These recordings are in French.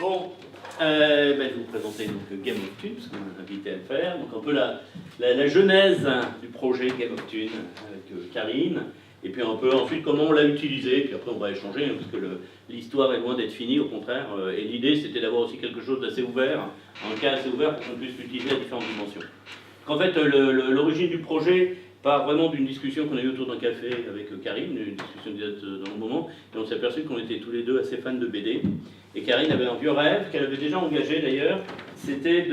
Bon, je vais vous présenter donc Game of Thune, parce qu'on m'a invité à le faire. Donc un peu la genèse du projet Game of Thune avec Karine, et puis un peu ensuite comment on l'a utilisé, puis après on va échanger, parce que l'histoire est loin d'être finie, au contraire. Et l'idée c'était d'avoir aussi quelque chose d'assez ouvert, un cas assez ouvert pour qu'on puisse l'utiliser à différentes dimensions. En fait, l'origine du projet part vraiment d'une discussion qu'on a eue autour d'un café avec Karine, une discussion dans le moment, et on s'est aperçu qu'on était tous les deux assez fans de BD. Et Karine avait un vieux rêve qu'elle avait déjà engagé d'ailleurs, c'était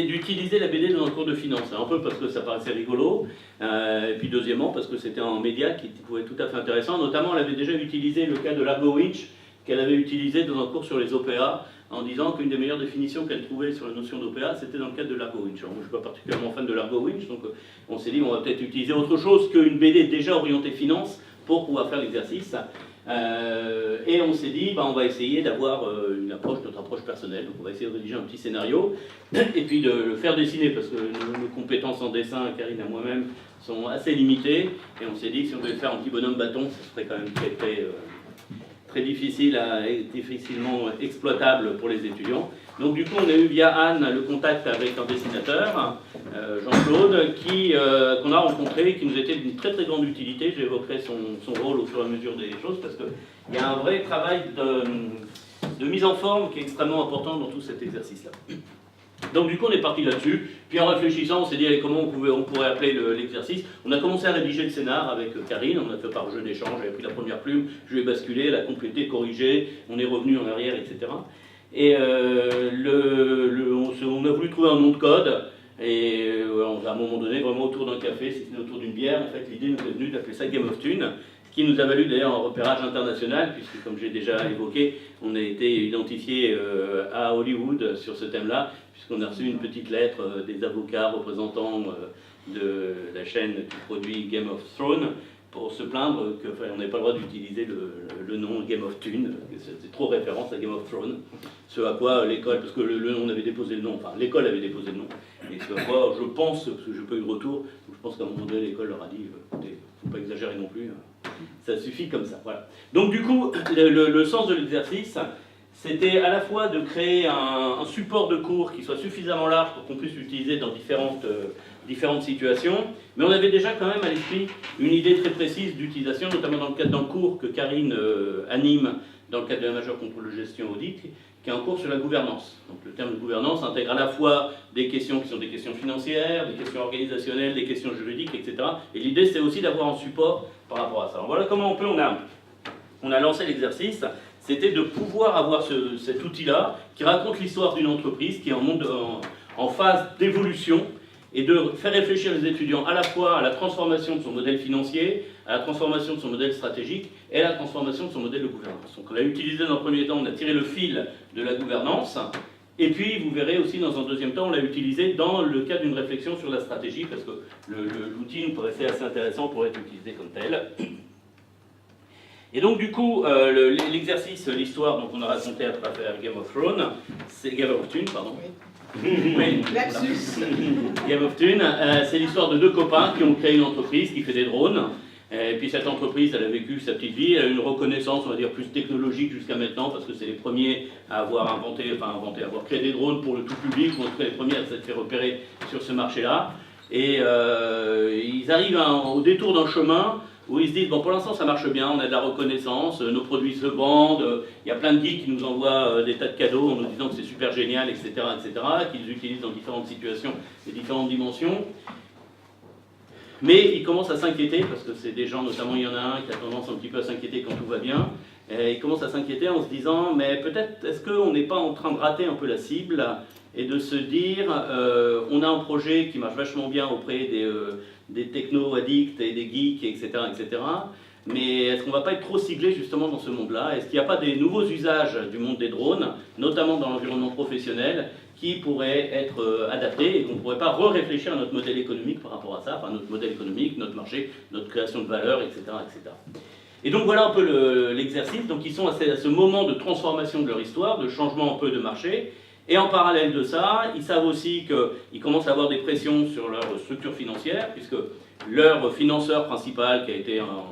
d'utiliser la BD dans un cours de finance. Un peu parce que ça paraissait rigolo, et puis deuxièmement parce que c'était un média qui pouvait être tout à fait intéressant. Notamment, elle avait déjà utilisé le cas de l'Argo Winch, qu'elle avait utilisé dans un cours sur les OPA, en disant qu'une des meilleures définitions qu'elle trouvait sur la notion d'OPA, c'était dans le cadre de l'Argo Winch. Alors, moi, je ne suis pas particulièrement fan de l'Argo Winch, donc on s'est dit on va peut-être utiliser autre chose qu'une BD déjà orientée finance pour pouvoir faire l'exercice. Et on s'est dit, on va essayer d'avoir notre approche personnelle. Donc on va essayer de rédiger un petit scénario, et puis de le faire dessiner, parce que nos compétences en dessin, Karine et moi-même, sont assez limitées. Et on s'est dit que si on devait faire un petit bonhomme bâton, ce serait quand même très difficilement exploitable pour les étudiants. Donc du coup, on a eu via Anne le contact avec un dessinateur, Jean-Claude, qu'on a rencontré, qui nous était d'une très très grande utilité. J'évoquerai son rôle au fur et à mesure des choses, parce qu'il y a un vrai travail de mise en forme qui est extrêmement important dans tout cet exercice-là. Donc du coup on est parti là-dessus, puis en réfléchissant on s'est dit allez, comment on pourrait appeler l'exercice. On a commencé à rédiger le scénar avec Karine, on a fait par jeu d'échange, j'avais pris la première plume, je lui ai basculé, elle a complété, corrigé, on est revenu en arrière, etc. Et on a voulu trouver un nom de code, et à un moment donné, vraiment autour d'un café, c'était autour d'une bière, en fait l'idée nous est venue d'appeler ça Game of Thune, qui nous a valu d'ailleurs un repérage international, puisque comme j'ai déjà évoqué, on a été identifié à Hollywood sur ce thème-là, puisqu'on a reçu une petite lettre des avocats représentants de la chaîne qui produit Game of Thrones, pour se plaindre qu'on n'avait pas le droit d'utiliser le nom Game of Thune, c'est trop référence à Game of Thrones. Ce à quoi l'école, parce que on avait déposé le nom, enfin l'école avait déposé le nom, et ce à quoi je pense, parce que je n'ai pas eu de retour, je pense qu'à un moment donné l'école leur a dit, écoutez, il ne faut pas exagérer non plus, ça suffit comme ça. Voilà. Donc du coup, le sens de l'exercice, c'était à la fois de créer un support de cours qui soit suffisamment large pour qu'on puisse l'utiliser dans différentes situations, mais on avait déjà quand même à l'esprit une idée très précise d'utilisation, notamment dans le cadre d'un cours que Karine anime dans le cadre de la majeure contrôle de gestion audit, qui est un cours sur la gouvernance. Donc le terme de gouvernance intègre à la fois des questions qui sont des questions financières, des questions organisationnelles, des questions juridiques, etc. Et l'idée c'est aussi d'avoir un support par rapport à ça. Alors, voilà comment on a lancé l'exercice. C'était de pouvoir avoir cet outil-là qui raconte l'histoire d'une entreprise qui est en phase d'évolution, et de faire réfléchir les étudiants à la fois à la transformation de son modèle financier, à la transformation de son modèle stratégique et à la transformation de son modèle de gouvernance. Donc on l'a utilisé dans le premier temps, on a tiré le fil de la gouvernance, et puis vous verrez aussi dans un deuxième temps, on l'a utilisé dans le cadre d'une réflexion sur la stratégie, parce que l'outil nous paraissait assez intéressant pour être utilisé comme tel. Et donc du coup, l'exercice, l'histoire dont on a raconté à travers Game of Thrones, c'est Game of Thune, pardon. Oui, lapsus. Game of Thune, c'est l'histoire de deux copains qui ont créé une entreprise qui fait des drones. Et puis cette entreprise, elle a vécu sa petite vie, elle a eu une reconnaissance, on va dire, plus technologique jusqu'à maintenant, parce que c'est les premiers à avoir avoir créé des drones pour le tout public, ou en tout cas les premiers à s'être fait repérer sur ce marché-là. Et ils arrivent au détour d'un chemin où ils se disent, bon, pour l'instant ça marche bien, on a de la reconnaissance, nos produits se vendent, il y a plein de geeks qui nous envoient des tas de cadeaux en nous disant que c'est super génial, etc., qu'ils utilisent dans différentes situations et différentes dimensions. Mais ils commencent à s'inquiéter, parce que c'est des gens, notamment il y en a un qui a tendance un petit peu à s'inquiéter quand tout va bien, et ils commencent à s'inquiéter en se disant, mais peut-être est-ce qu'on n'est pas en train de rater un peu la cible, et de se dire, on a un projet qui marche vachement bien auprès des techno-addicts et des geeks, etc., mais est-ce qu'on ne va pas être trop ciblé justement dans ce monde-là? Est-ce qu'il n'y a pas des nouveaux usages du monde des drones, notamment dans l'environnement professionnel, qui pourraient être adaptés, et qu'on ne pourrait pas réfléchir à notre modèle économique par rapport à ça, enfin notre modèle économique, notre marché, notre création de valeur, etc., etc. Et donc voilà un peu l'exercice. Donc ils sont à ce moment de transformation de leur histoire, de changement un peu de marché. Et en parallèle de ça, ils savent aussi qu'ils commencent à avoir des pressions sur leur structure financière, puisque leur financeur principal, qui a été un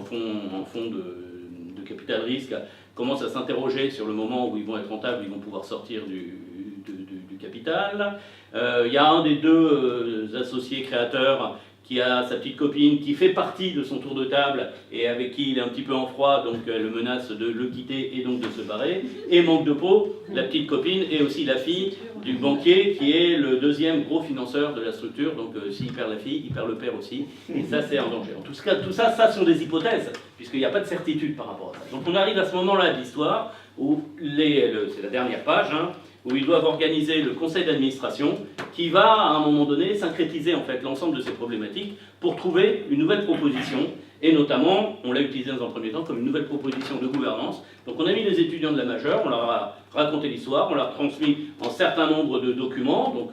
fonds de capital risque commencent à s'interroger sur le moment où ils vont être rentables, ils vont pouvoir sortir du capital. Il y a un des deux associés créateurs qui a sa petite copine qui fait partie de son tour de table et avec qui il est un petit peu en froid, donc elle le menace de le quitter et donc de se barrer. Et manque de peau, la petite copine et aussi la fille du banquier qui est le deuxième gros financeur de la structure, donc s'il perd la fille, il perd le père aussi, et ça c'est un danger. En tout cas, tout ça, ça sont des hypothèses, puisqu'il n'y a pas de certitude par rapport à ça. Donc on arrive à ce moment-là de l'histoire, où c'est la dernière page, hein, où ils doivent organiser le conseil d'administration qui va, à un moment donné, syncrétiser en fait l'ensemble de ces problématiques pour trouver une nouvelle proposition, et notamment, on l'a utilisé dans un premier temps comme une nouvelle proposition de gouvernance. Donc on a mis les étudiants de la majeure, on leur a raconté l'histoire, on leur a transmis un certain nombre de documents, donc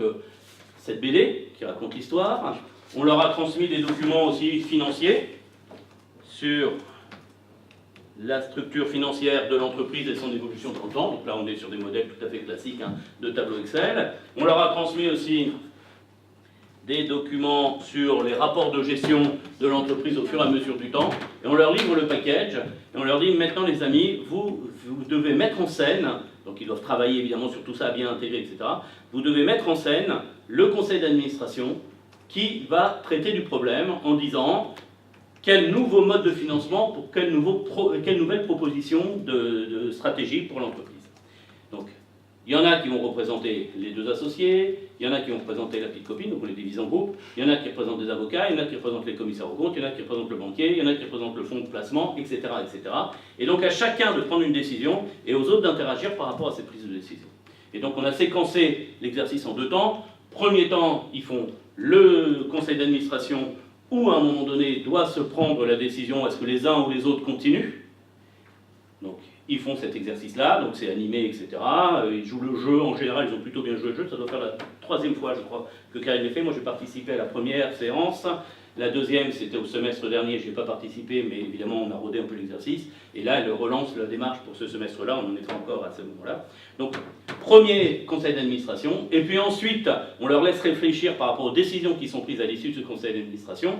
cette BD qui raconte l'histoire, on leur a transmis des documents aussi financiers sur la structure financière de l'entreprise et son évolution dans le temps. Donc là, on est sur des modèles tout à fait classiques hein, de tableau Excel. On leur a transmis aussi des documents sur les rapports de gestion de l'entreprise au fur et à mesure du temps. Et on leur livre le package. Et on leur dit, maintenant les amis, vous devez mettre en scène, donc ils doivent travailler évidemment sur tout ça, bien intégrer, etc. Vous devez mettre en scène le conseil d'administration qui va traiter du problème en disant... Quel nouveau mode de financement pour quelle nouvelle proposition de stratégie pour l'entreprise. Donc, il y en a qui vont représenter les deux associés, il y en a qui vont représenter la petite copine, donc on les divise en groupes, il y en a qui représentent des avocats, il y en a qui représentent les commissaires aux comptes, il y en a qui représentent le banquier, il y en a qui représentent le fonds de placement, etc., etc. Et donc à chacun de prendre une décision et aux autres d'interagir par rapport à cette prise de décision. Et donc on a séquencé l'exercice en deux temps. Premier temps, ils font le conseil d'administration où à un moment donné doit se prendre la décision, est-ce que les uns ou les autres continuent. Donc ils font cet exercice-là, donc c'est animé, etc. Ils jouent le jeu, en général ils ont plutôt bien joué le jeu, ça doit faire la troisième fois je crois que Karine l'a fait. Moi j'ai participé à la première séance, la deuxième c'était au semestre dernier, je n'ai pas participé, mais évidemment on a rodé un peu l'exercice, et là elle relance la démarche pour ce semestre-là, on en est encore à ce moment-là. Donc premier conseil d'administration, et puis ensuite on leur laisse réfléchir par rapport aux décisions qui sont prises à l'issue de ce conseil d'administration.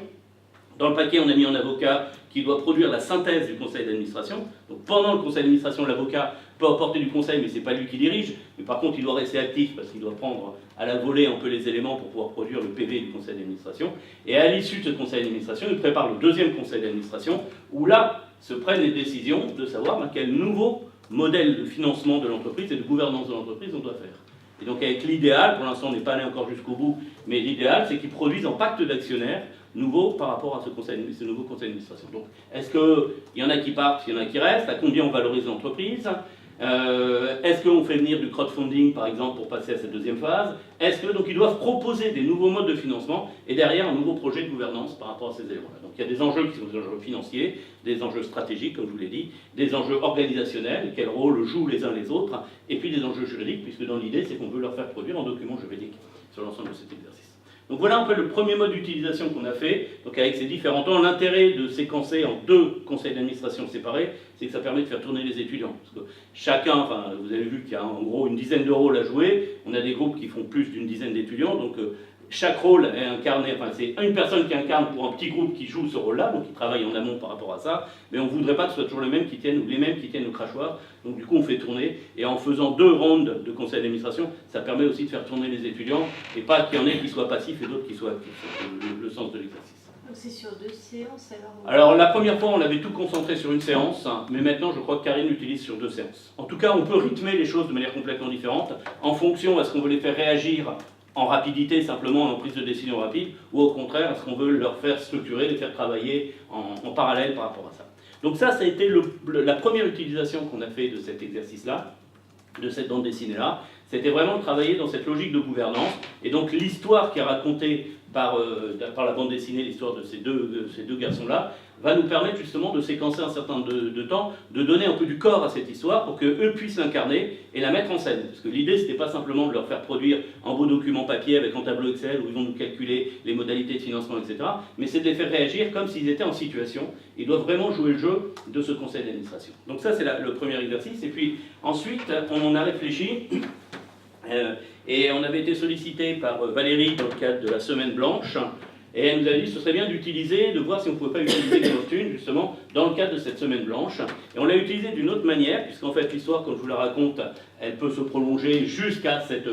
Dans le paquet, on a mis un avocat qui doit produire la synthèse du conseil d'administration. Donc pendant le conseil d'administration, l'avocat peut apporter du conseil, mais ce n'est pas lui qui dirige. Mais par contre, il doit rester actif parce qu'il doit prendre à la volée un peu les éléments pour pouvoir produire le PV du conseil d'administration. Et à l'issue de ce conseil d'administration, il prépare le deuxième conseil d'administration, où là se prennent les décisions de savoir quel nouveau modèle de financement de l'entreprise et de gouvernance de l'entreprise on doit faire. Et donc avec l'idéal, pour l'instant on n'est pas allé encore jusqu'au bout, mais l'idéal c'est qu'ils produisent un pacte d'actionnaires nouveau par rapport à ce nouveau conseil d'administration. Donc, est-ce qu'il y en a qui partent, il y en a qui restent, à combien on valorise l'entreprise, est-ce qu'on fait venir du crowdfunding, par exemple, pour passer à cette deuxième phase, est-ce que, donc, ils doivent proposer des nouveaux modes de financement, et derrière, un nouveau projet de gouvernance par rapport à ces éléments-là. Donc, il y a des enjeux qui sont des enjeux financiers, des enjeux stratégiques, comme je vous l'ai dit, des enjeux organisationnels, quel rôle jouent les uns les autres, et puis des enjeux juridiques, puisque dans l'idée, c'est qu'on veut leur faire produire un document juridique sur l'ensemble de cet exercice. Donc voilà un peu le premier mode d'utilisation qu'on a fait, donc avec ces différents temps. L'intérêt de séquencer en deux conseils d'administration séparés, c'est que ça permet de faire tourner les étudiants. Parce que chacun, enfin vous avez vu qu'il y a en gros une dizaine de rôles à jouer, on a des groupes qui font plus d'une dizaine d'étudiants, donc chaque rôle est incarné, enfin c'est une personne qui incarne pour un petit groupe qui joue ce rôle-là, donc qui travaille en amont par rapport à ça, mais on ne voudrait pas que ce soit toujours les mêmes qui tiennent, ou les mêmes qui tiennent le crachoir, donc du coup on fait tourner, et en faisant deux rounds de conseil d'administration, ça permet aussi de faire tourner les étudiants, et pas qu'il y en ait qui soient passifs et d'autres qui soient actifs, c'est le sens de l'exercice. Donc c'est sur deux séances alors? Alors la première fois on avait tout concentré sur une séance, mais maintenant je crois que Karine l'utilise sur deux séances. En tout cas on peut rythmer les choses de manière complètement différente, en fonction à ce qu'on veut les faire réagir en rapidité, simplement en prise de décision rapide, ou au contraire, est-ce qu'on veut leur faire structurer, les faire travailler en parallèle par rapport à ça. Donc ça a été la première utilisation qu'on a fait de cet exercice-là, de cette bande dessinée-là. C'était vraiment de travailler dans cette logique de gouvernance, et donc l'histoire qui est racontée par la bande dessinée, l'histoire de ces deux garçons-là, va nous permettre justement de séquencer un certain nombre de temps, de donner un peu du corps à cette histoire pour qu'eux puissent l'incarner et la mettre en scène. Parce que l'idée, c'était pas simplement de leur faire produire un beau document papier avec un tableau Excel où ils vont nous calculer les modalités de financement, etc. Mais c'est de les faire réagir comme s'ils étaient en situation. Ils doivent vraiment jouer le jeu de ce conseil d'administration. Donc ça, c'est le premier exercice. Et puis ensuite, on en a réfléchi. Et on avait été sollicité par Valérie dans le cadre de la Semaine Blanche Et elle nous a dit que ce serait bien d'utiliser, de voir si on ne pouvait pas utiliser Game of Thune, justement, dans le cadre de cette semaine blanche. Et on l'a utilisé d'une autre manière, puisqu'en fait, l'histoire, comme je vous la raconte, elle peut se prolonger jusqu'à cet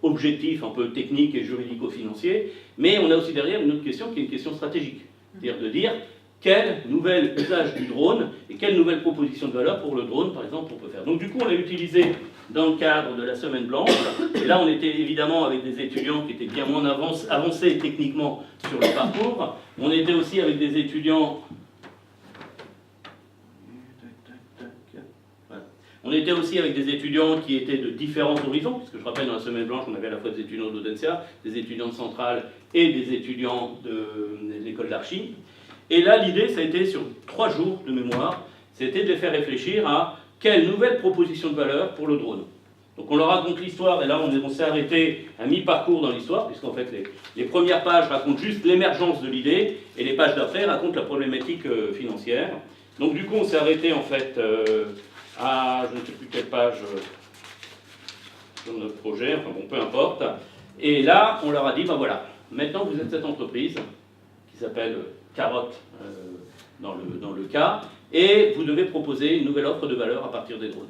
objectif un peu technique et juridico-financier. Mais on a aussi derrière une autre question qui est une question stratégique. C'est-à-dire de dire quel nouvel usage du drone et quelle nouvelle proposition de valeur pour le drone, par exemple, on peut faire. Donc du coup, on l'a utilisé dans le cadre de la semaine blanche. Et là, on était évidemment avec des étudiants qui étaient bien moins avancés techniquement sur le parcours. On était aussi avec des étudiants... Voilà. On était aussi avec des étudiants qui étaient de différents horizons, puisque je rappelle, dans la semaine blanche, on avait à la fois des étudiants d'Audencia, des étudiants de Centrale et des étudiants de l'école d'archi. Et là, l'idée, ça a été sur 3 jours de mémoire, c'était de les faire réfléchir à quelle nouvelle proposition de valeur pour le drone. Donc on leur raconte l'histoire, et là on s'est arrêté à mi-parcours dans l'histoire, puisqu'en fait les premières pages racontent juste l'émergence de l'idée, et les pages d'après racontent la problématique financière. Donc du coup on s'est arrêté en fait à, je ne sais plus quelle page sur notre projet, enfin bon, peu importe. Et là on leur a dit, ben voilà, maintenant vous êtes cette entreprise, qui s'appelle Carotte dans le cas, et vous devez proposer une nouvelle offre de valeur à partir des drones.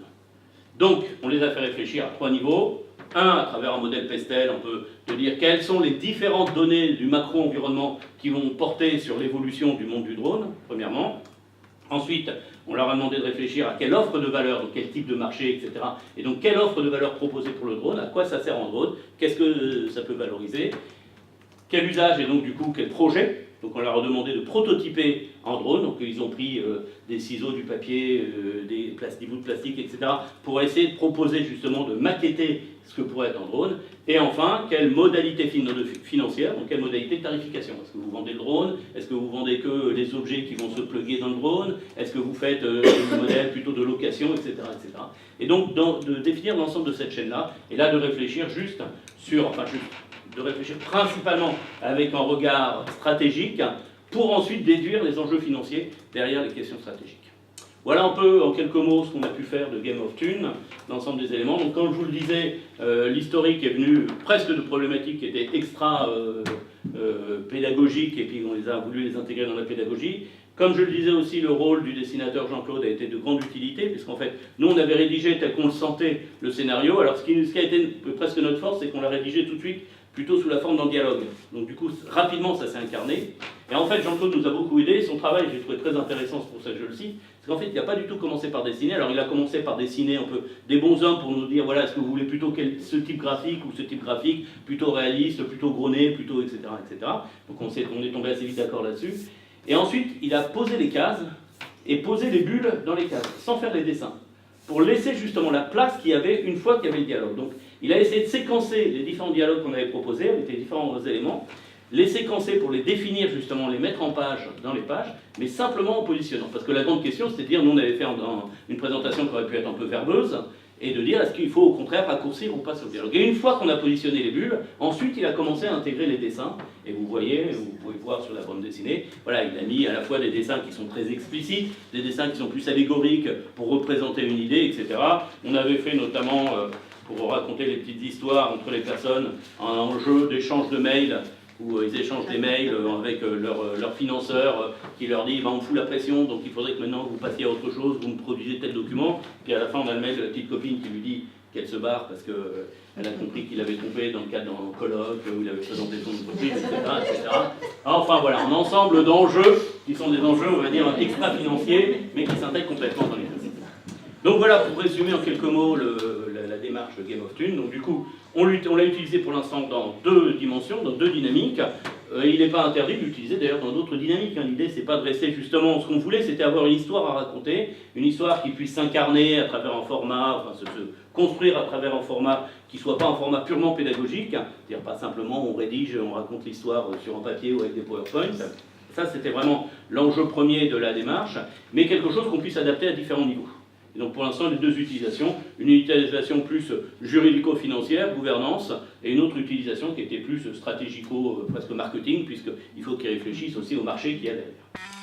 Donc, on les a fait réfléchir à 3 niveaux. Un, à travers un modèle Pestel, on peut te dire quelles sont les différentes données du macro-environnement qui vont porter sur l'évolution du monde du drone, premièrement. Ensuite, on leur a demandé de réfléchir à quelle offre de valeur, donc quel type de marché, etc. Et donc, quelle offre de valeur proposer pour le drone, à quoi ça sert en drone, qu'est-ce que ça peut valoriser, quel usage et donc du coup quel projet. Donc on leur a demandé de prototyper en drone, donc ils ont pris des ciseaux, du papier, des bouts de plastique, etc. pour essayer de proposer justement de maqueter ce que pourrait être un drone. Et enfin, quelle modalité financière, donc quelle modalité de tarification. Est-ce que vous vendez le drone? Est-ce que vous vendez que les objets qui vont se plugger dans le drone? Est-ce que vous faites un modèle plutôt de location, etc. etc. Et donc de définir l'ensemble de cette chaîne-là, et là de réfléchir juste sur... de réfléchir principalement avec un regard stratégique pour ensuite déduire les enjeux financiers derrière les questions stratégiques. Voilà un peu en quelques mots ce qu'on a pu faire de Game of Thune, l'ensemble des éléments. Donc comme je vous le disais, l'historique est venu presque de problématiques qui étaient extra pédagogiques et puis on les a voulu les intégrer dans la pédagogie. Comme je le disais aussi, le rôle du dessinateur Jean-Claude a été de grande utilité, puisqu'en fait, nous, on avait rédigé tel qu'on le sentait le scénario. Alors, ce qui a été presque notre force, c'est qu'on l'a rédigé tout de suite, plutôt sous la forme d'un dialogue. Donc, du coup, rapidement, ça s'est incarné. Et en fait, Jean-Claude nous a beaucoup aidé. Son travail, j'ai trouvé très intéressant, c'est pour ça que je le cite. Parce qu'en fait, il n'a pas du tout commencé par dessiner. Alors, il a commencé par dessiner un peu des bonshommes pour nous dire, voilà, est-ce que vous voulez plutôt ce type graphique ou ce type graphique, plutôt réaliste, plutôt gros nez, plutôt, etc., etc. Donc, on est tombé assez vite d'accord là-dessus. Et ensuite, il a posé les cases et posé les bulles dans les cases, sans faire les dessins, pour laisser justement la place qu'il y avait une fois qu'il y avait le dialogue. Donc, il a essayé de séquencer les différents dialogues qu'on avait proposés, avec les différents éléments, les séquencer pour les définir justement, les mettre en page dans les pages, mais simplement en positionnant. Parce que la grande question, c'était de dire, nous on avait fait une présentation qui aurait pu être un peu verbeuse, et de dire est-ce qu'il faut au contraire raccourcir ou pas sur le dialogue. Et une fois qu'on a positionné les bulles, ensuite il a commencé à intégrer les dessins, et vous voyez, vous pouvez voir sur la bande dessinée, voilà, il a mis à la fois des dessins qui sont très explicites, des dessins qui sont plus allégoriques pour représenter une idée, etc. On avait fait notamment, pour raconter les petites histoires entre les personnes, un jeu d'échange de mails, où ils échangent des mails avec leur financeur qui leur dit on me fout la pression, donc il faudrait que maintenant vous passiez à autre chose, vous me produisez tel document. Puis à la fin, on a le mail de la petite copine qui lui dit qu'elle se barre parce qu'elle a compris qu'il avait trompé dans le cadre d'un colloque où il avait présenté son entreprise, etc., etc. Enfin voilà, un ensemble d'enjeux qui sont des enjeux, on va dire, extra-financiers, mais qui s'intègrent complètement dans les principes. Donc voilà, pour résumer en quelques mots la démarche Game of Thune. Donc du coup, on l'a utilisé pour l'instant dans 2 dimensions, dans 2 dynamiques. Il n'est pas interdit de l'utiliser d'ailleurs dans d'autres dynamiques. L'idée, c'est pas de rester justement... Ce qu'on voulait, c'était avoir une histoire à raconter, une histoire qui puisse s'incarner à travers un format, enfin se construire à travers un format qui ne soit pas un format purement pédagogique, c'est-à-dire pas simplement on rédige, on raconte l'histoire sur un papier ou avec des PowerPoints. Ça, c'était vraiment l'enjeu premier de la démarche, mais quelque chose qu'on puisse adapter à différents niveaux. Et donc pour l'instant, les 2 utilisations, une utilisation plus juridico-financière, gouvernance, et une autre utilisation qui était plus stratégico, presque marketing, puisqu'il faut qu'ils réfléchissent aussi au marché qui est derrière.